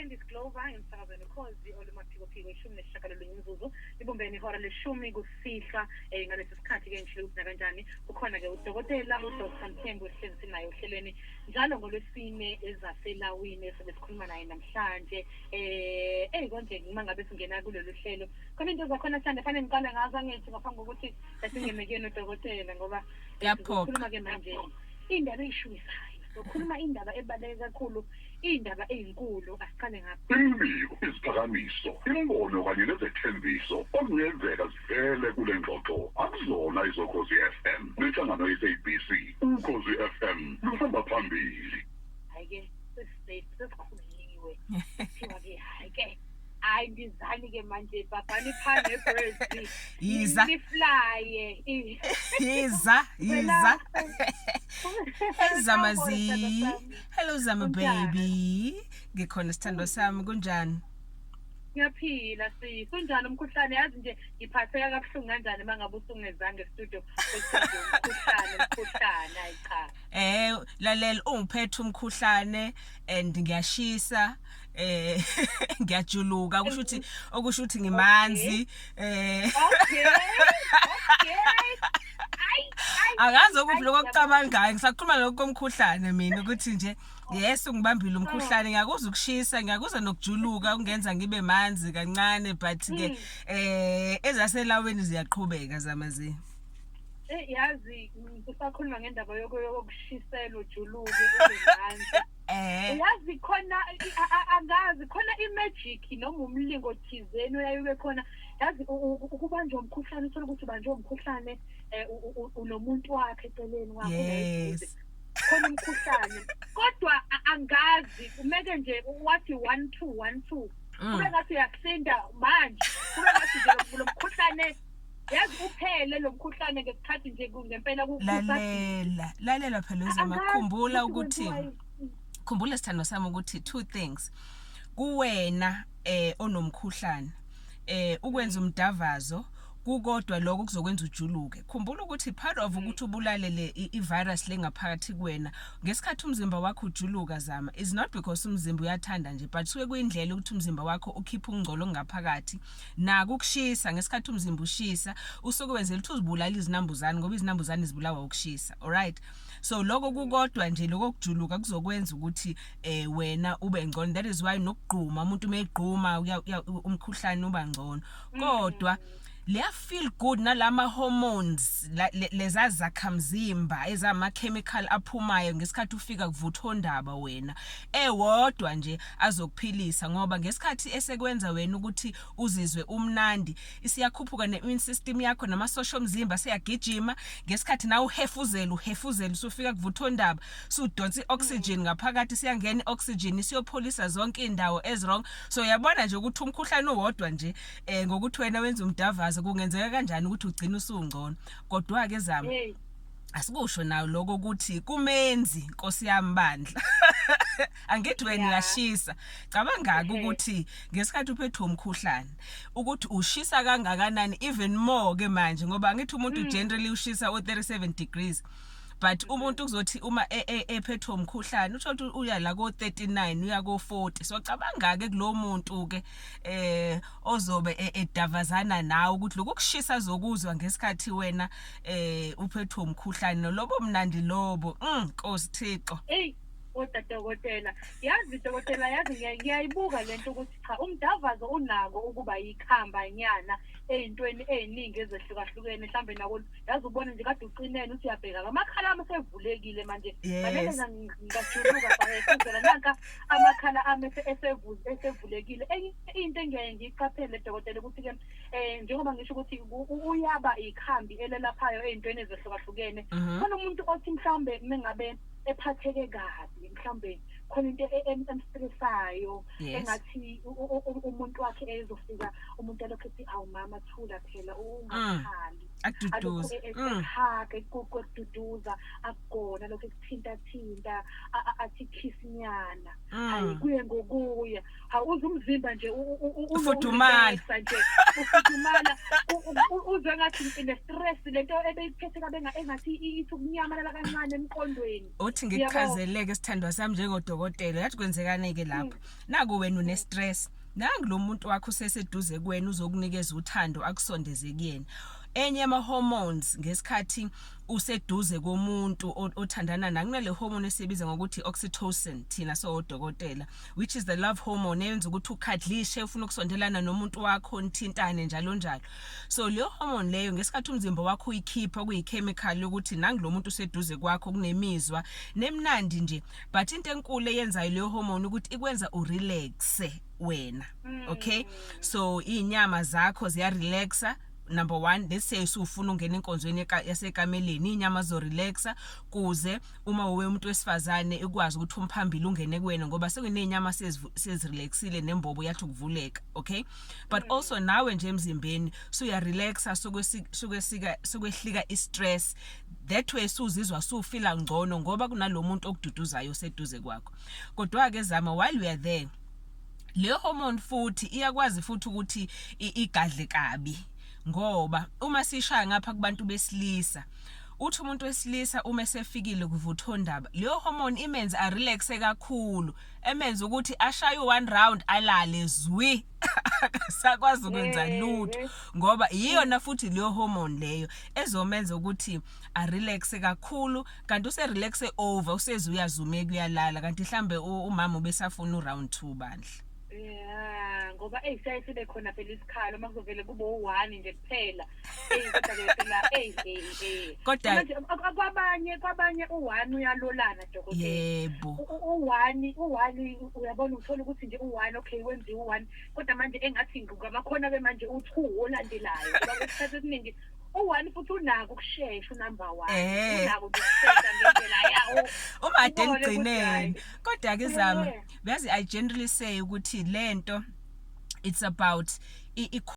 Candice Glover emsakazweni ukhozi olumaphiko-phiko 19 imizuzu ibumbene ihora leshumi kusihlwa ngalesi sikhathi ke ngishilo ukuthi kanjani ukhona-ke udokotela uDr Mthembu esihlezi sinayo ohlelweni njalo ngolwesine ezaselawini esikhuluma naye namhlanje konje uma ngabe singena kulolu hlelo khona into zakhona sithande fanele ngiqale ngazo angithi ngaphambi kokuthi singene kuyena udokotela ngoba sikhuluma ke manje indaba eyishuyisayo sokhuluma indaba ebaluleke kakhulu indaba ezinkulu asiqale ngapha isiphakamiso imbono kanye nezethembiso okungenzeka sivele kule ngxoxo akuzona izokhozi FM nenhlangano ye-SABC ukhozi FM luhamba phambili hayi-ke sesikhuliwe thiwa-ke hayi-ke hayi ngizani-ke manje babhani phana ebreast yiza niflaye yiza Zamazi. Hello Zama baby. Ngikhona sithando sami kunjani? Ngiyaphila si. Kunjani umkhuhlane yazi nje ngiphatheka kabuhlungu kanjani mangabe usungezange e-studio umkhuhlane hayi cha. Lalela ungiphethe umkhuhlane and ngiyashisa ngiyajuluka okusho ukuthi ngimanzi Okay. Akazi ukuvula okucabangayo ngisakhuluma lokho komkhuhlane mina ukuthi nje yes ungibambile umkhuhlane ngiyakuzwa ukushisa ngiyakuzwa nokujuluka ungenza ngibe manzi kancane but ke ezaselaweni ziyaqhubeka Zamazi yazi kusakhuluma ngendaba yokushisela ujuluke emanzi yazi khona angazi khona imagic noma umlingo thizeni uyayube khona yazi ukubanjwa umkhuhlane uthola ukuthi ubanjwa umkhuhlane unomuntu wakhe eceleni wakhe khona umkhuhlane kodwa angazi umeke nje wathi 1212 kube ngathi uyasinda manje kube ngathi nje lo mkhuhlane yazi uphele lo mkhuhlane ngesikhathi nje ngempela lalela phela uzama kukhumbula ukuthi khumbula sithando sami ukuthi two things kuwena onomkhuhlane ukwenza umdavazo kukodwa lokho kuzokwenza ujuluke khumbula ukuthi part of ukuthi ubulalele ivirus lengaphakathi kuwena ngesikhathi umzimba wakho ujuluka Zama is not because umzimba uyathanda nje but suke kuyindlela ukuthi umzimba wakho ukhipha ungcolo ngaphakathi na ukushisa ngesikhathi umzimba ushisa usuke wenzela ukuthi uzibulala izinambuzane ngoba izinambuzane zibulawa ukushisa alright so lokho kukodwa nje lokho kujuluka kuzokwenza ukuthi wena ube ngcono that is why nokugquma umuntu umegquma umkhuhlane uba ngcono kodwa leya feel good nalama hormones lezazakha mzimba ezama chemical aphumayo ngesikhathi ufika kuvuthondaba wena ewodwa nje azokuphilisa ngoba ngesikhathi esekwenza wena ukuthi uzizwe umnandi isiyakhuphuka ne-immune system yakho namasosha omzimba seyagijima ngesikhathi nawe uhefuzela usufika kuvuthondaba sudonsa ioxygen ngaphakathi siyangena ioxygen siyopholisa zonke indawo ezwrong so uyabona nje ukuthi umkhuhlane owodwa nje ngokuthi wena wenza umdavazo kungenzeka kanjani ukuthi ugcine usungcono kodwa ke Zama asikusho nawo lokho ukuthi kumenzi Nkosi yami bandla angithi wena uyashisa cabanga ukuthi ngesikhathi uphethwe umkhuhlane ukuthi ushisa kangakanani even more ke manje ngoba angithi umuntu generally ushisa o37 degrees but umuntu kuzothi uma ephethwe umkhuhlane uthola ukuthi uya la ko 39 uya ko 40 so cabanga ke kulo muntu ke ozobe edavazana nawe ukuthi lokushisa zokuzwa ngesikhathi wena uphethwe umkhuhlane lobo mnandi lobo Nkosi Thixo odokotela yazi dokotela yazi ngiyayibuka lento ukuthi cha umdavazo unako ukuba yikhamba nyana ezintweni eziningi ezehlukahlukene mhlambe nako yazi ubone nje kade uqinene uthi uyabheka amakhala ami sevulekile manje fanele ngajuluka phela nanka amakhala ami esevulekile into engiye ngiyiqaphele dokotela ukuthi ke njengoba ngisho ukuthi uyaba ikhambi elelaphayo ezintweni ezehlukahlukene khona umuntu othi mhlambe mengabe ephatheke kabi mhlambe khona into emstressayo engathi umuntu wakhe ezofika umuntu alokho ethi awu mama thula phela ungakhali Akududuza. Ekhaka kokududuza akugona lokho ekuthinta athi kissnyana hayi kuye ngokuya awuze umzimba nje ufudumala nje ufudumala uzwe ngathi ine stress lento ebeyiphethe kabe engathi ithi ukunyamalala kancane emqondweni uthi ngikuchazeleke isithandwa sami njengodokotela yathi kwenzekane ke lapho naku wena une stress nangu lo muntu wakho useseduze kuwena uzokunikeza uthando akusondeze kuyena enye ama hormones ngesikhathi useduze komuntu othandana naye kunale hormone esibiza ngokuthi oxytocin thina sodokotela which is the love hormone eyenza ukuthi ukhadlishe ufuna ukusondelana nomuntu wakho nithintane njalo njalo so leyo hormone leyo ngesikhathi umzimba wakho uyikhipha kuyichemical ukuthi nangu lo muntu useduze kwakho kunemizwa nemnandi nje but into enkulu eyenzayo leyo hormone ukuthi ikwenza urelaxe wena okay so inyama zakho ziya relaxa number 1 let's say usufuna ungena enkonzweni yasekameleni inyama zo relaxa kuze uma uwe umuntu wesifazane ikwazi ukuthi umphambili ungene kuwena ngoba sekunenyama sezirelaxile nembobo yathi ukuvuleka okay but also nawe nje emzimbeni so uya relaxa sokwehlika istress that way suzizwa sufila ngcono ngoba kunalomuntu okududuzayo seduze kwakho kodwa ke zama while we are there le hormone futhi iyakwazi futhi ukuthi igadle kabi ngoba uma sishaya ngapha kubantu besilisa uthi umuntu wesilisa uma esefikile kuvuthondaba leyo hormone imenza a relax kakhulu emenza ukuthi ashaye one round alale zwi akasakwazi ukwenza lutho ngoba iyona futhi leyo hormone leyo ezomenza ukuthi a relax kakhulu kanti use relax over useze uyazume kuyalala kanti mhlambe umama ubesafuna round 2 bandla ngoba sibe khona phela isikhalo makuzovele kube u1 nje kuphela kodwa phela kodwa kwabanye u1 uyalolana dokotela yebo u1 uyabona uthola ukuthi nje u1 okay wenziwe u1 kodwa manje engathi ngamakhona ke manje u2 olandelayo ngoba kwesikhathi esiningi u1 futhi unako ukushesha unumber 1 unako ukushesha ngendlela yawo umade ngigcineni kodwa ke zama yazi I generally say ukuthi lento it's about